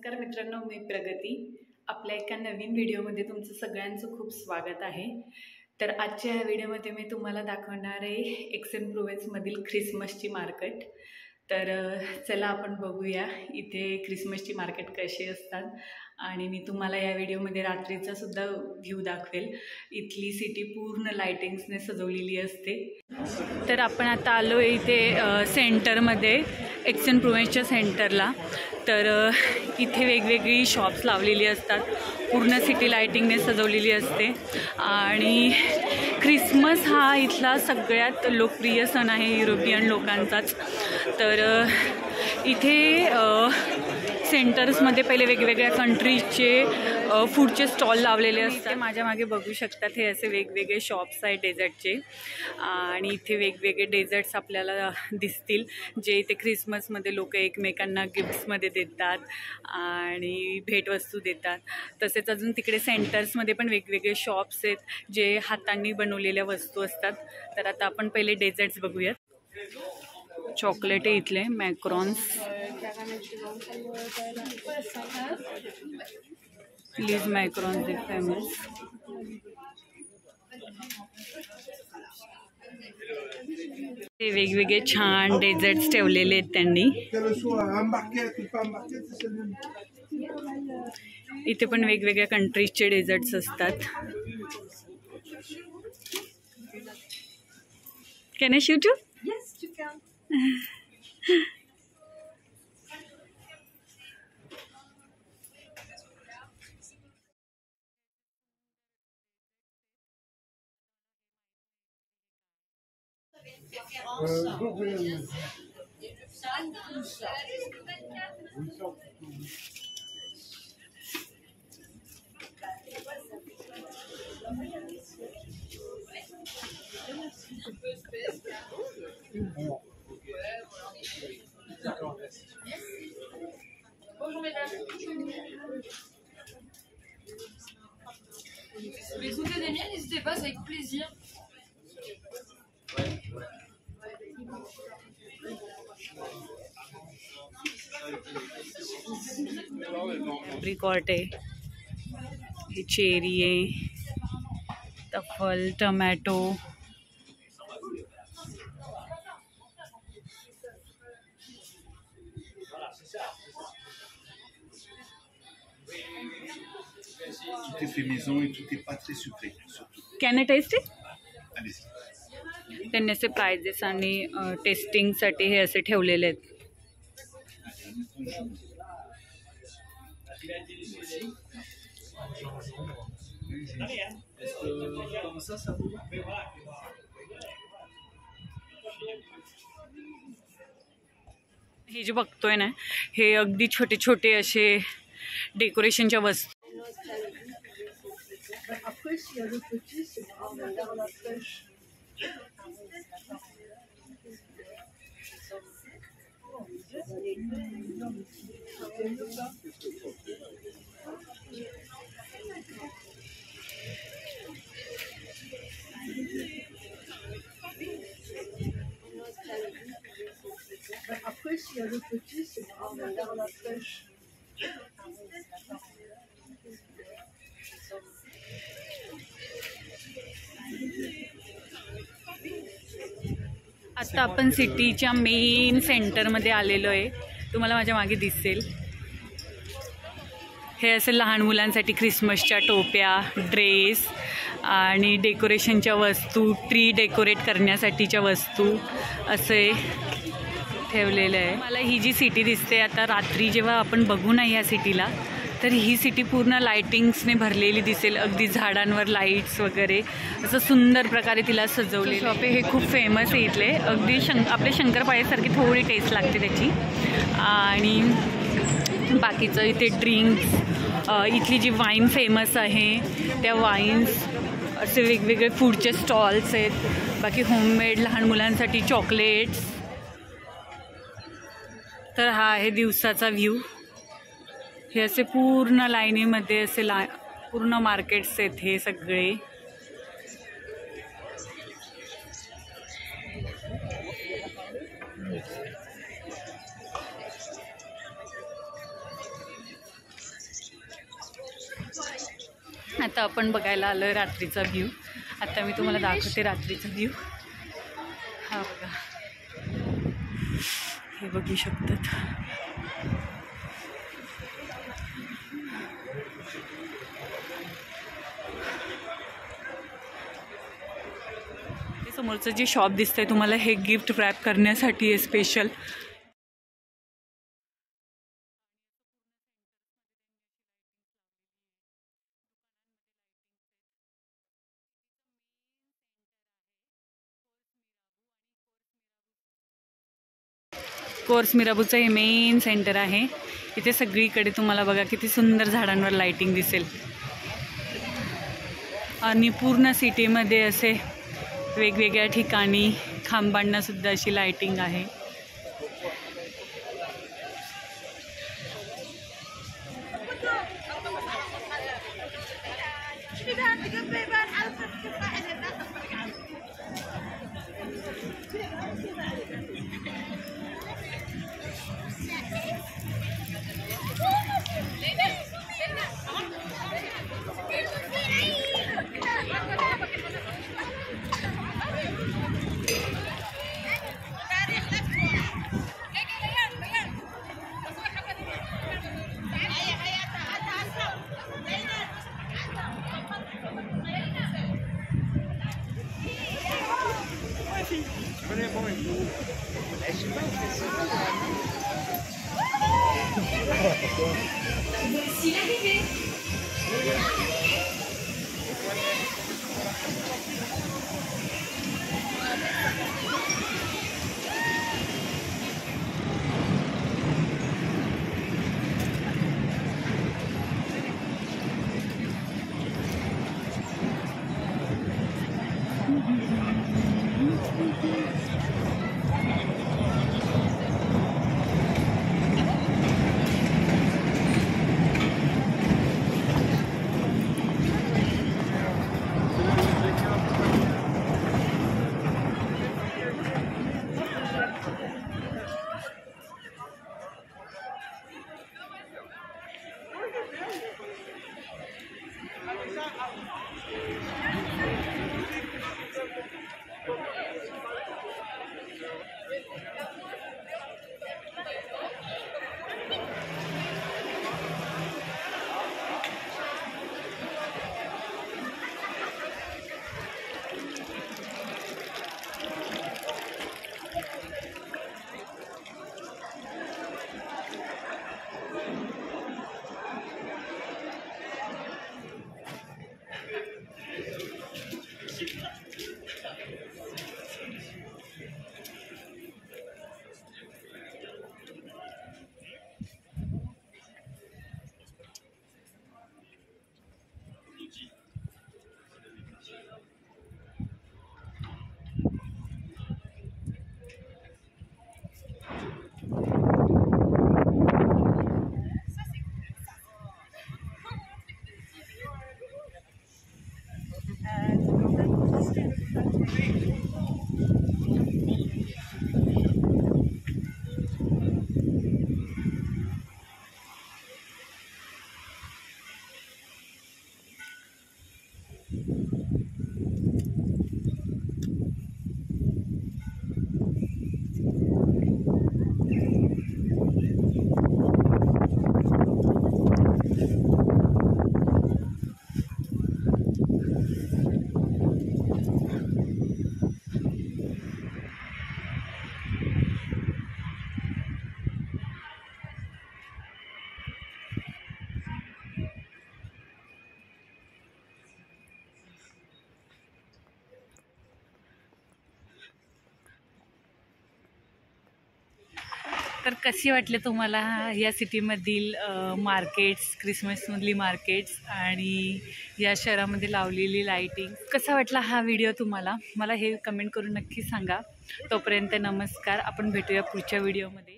नमस्कार मित्रांनो, मी प्रगती आपल्या एका नवीन व्हिडिओमध्ये तुमचं सगळ्यांचं खूप स्वागत आहे। तर आजच्या ह्या व्हिडिओमध्ये मी तुम्हाला दाखवणार आहे एक्सेन प्रोव्हिन्समधील ख्रिसमसची मार्केट। तर चला आपण बघूया इथे ख्रिसमसची मार्केट कशी असतात आणि मी तुम्हाला या व्हिडिओमध्ये रात्रीचा सुद्धा व्ह्यू दाखवेल। इथली सिटी पूर्ण लाइटिंग्सने सजवलेली असते। तर आपण आता आलो इथे सेंटरमध्ये एक्सेन प्रोव्हिन्सच्या सेंटरला। तर इथे वेगवेगळी शॉप्स लावलेली असतात, पूर्ण सिटी लाइटिंगने सजवलेली असते आणि ख्रिसमस हा इथला सगळ्यात लोकप्रिय सण आहे युरोपियन लोकांचाच। तर इथे सेंटर्समध्ये पहिले वेगवेगळ्या कंट्रीजचे फूडचे स्टॉल लावलेले असतात। माझ्या मागे बघू शकतात हे असे वेगवेगळे शॉप्स आहेत डेझर्टचे आणि इथे वेगवेगळे डेझर्ट्स आपल्याला दिसतील जे इथे ख्रिसमसमध्ये लोक एकमेकांना गिफ्ट्समध्ये देतात आणि भेटवस्तू देतात। तसेच अजून तिकडे सेंटर्समध्ये पण वेगवेगळे शॉप्स आहेत जे हातांनी बनवलेल्या वस्तू असतात। तर आता आपण पहिले डेझर्ट्स बघूयात। चॉकलेट आहे इथले मॅक्रॉन्स, प्लीज मॅक्रॉन्स इज फेमस। ते वेगवेगळे छान डेझर्ट्स ठेवलेले आहेत त्यांनी। इथे पण वेगवेगळ्या कंट्रीजचे डेझर्ट्स असतात। Can I shoot you? Yes, you can. Les goûter des miens, n'hésitez pas, c'est avec plaisir. Apricot आहे, हे चेरी आहे, TOEFL, tomato, Tout est fait maison et tout est pas très sucré surtout. Can I taste it? Allez-y. त्यांनी असे prices आणि टेस्टिंगसाठी हे असे ठेवलेले आहेत। हे जे बघतोय ना, हे अगदी छोटे छोटे असे डेकोरेशनच्या वस्तू। Après, s'il y a le petit, c'est grave, on garde la pêche. Après, s'il y a le petit, c'est grave, on garde la pêche. आता आपण सिटीच्या मेन सेंटरमध्ये आलेलो आहे। तुम्हाला माझ्या मागे दिसेल हे असे लहान मुलांसाठी ख्रिसमसच्या टोप्या, ड्रेस आणि डेकोरेशनच्या वस्तू, ट्री डेकोरेट करण्यासाठीच्या वस्तू असे ठेवलेलं आहे। मला ही जी सिटी दिसते आता रात्री जेव्हा आपण बघू ना ह्या सिटीला, तर ही सिटी पूर्ण लाइटिंग्सने भरलेली दिसेल। अगदी झाडांवर लाईट्स वगैरे असं सुंदर प्रकारे तिला सजवले। शॉप हे खूप फेमस आहे इथले, अगदी आपले शंकरपाळ्यासारखी थोडी टेस्ट लागते त्याची। आणि बाकीचं इथे ड्रिंक्स, इथली जी वाईन फेमस आहे त्या वाईन्स, असे वेगवेगळे फूडचे स्टॉल्स आहेत। बाकी होममेड लहान मुलांसाठी चॉकलेट्स। तर हा आहे दिवसाचा व्ह्यू। हे असे पूर्ण लाईनीमध्ये असे पूर्ण मार्केट्स आहेत हे सगळे। आता आपण बघायला आलो रात्रीचा व्ह्यू. आता मी तुम्हाला दाखवते रात्रीचा व्ह्यू. हा बघा, हे बघू शकतात. समोरचं जे शॉप दिसतंय तुम्हाला हे गिफ्ट रॅप करण्यासाठी आहे स्पेशल. कोर्स मिराबूचं हे मेन सेंटर आहे. इथे सगळीकडे तुम्हाला बघा किती सुंदर झाडांवर लाइटिंग दिसेल आणि पूर्ण सिटीमध्ये असे वेगवेगळ्या ठिकाणी खांबांना सुद्धा अशी लाइटिंग आहे. तर कशी वाटले तुम्हाला या सिटीमधील मार्केट्स, क्रिसमसमधली मार्केट्स आणि या शहरामध्ये लावलेली लाईटिंग? कसा वाटला हा व्हिडिओ तुम्हाला? मला हे कमेंट करून नक्की सांगा. तोपर्यंत नमस्कार. आपण भेटूया पुढच्या व्हिडिओमध्ये.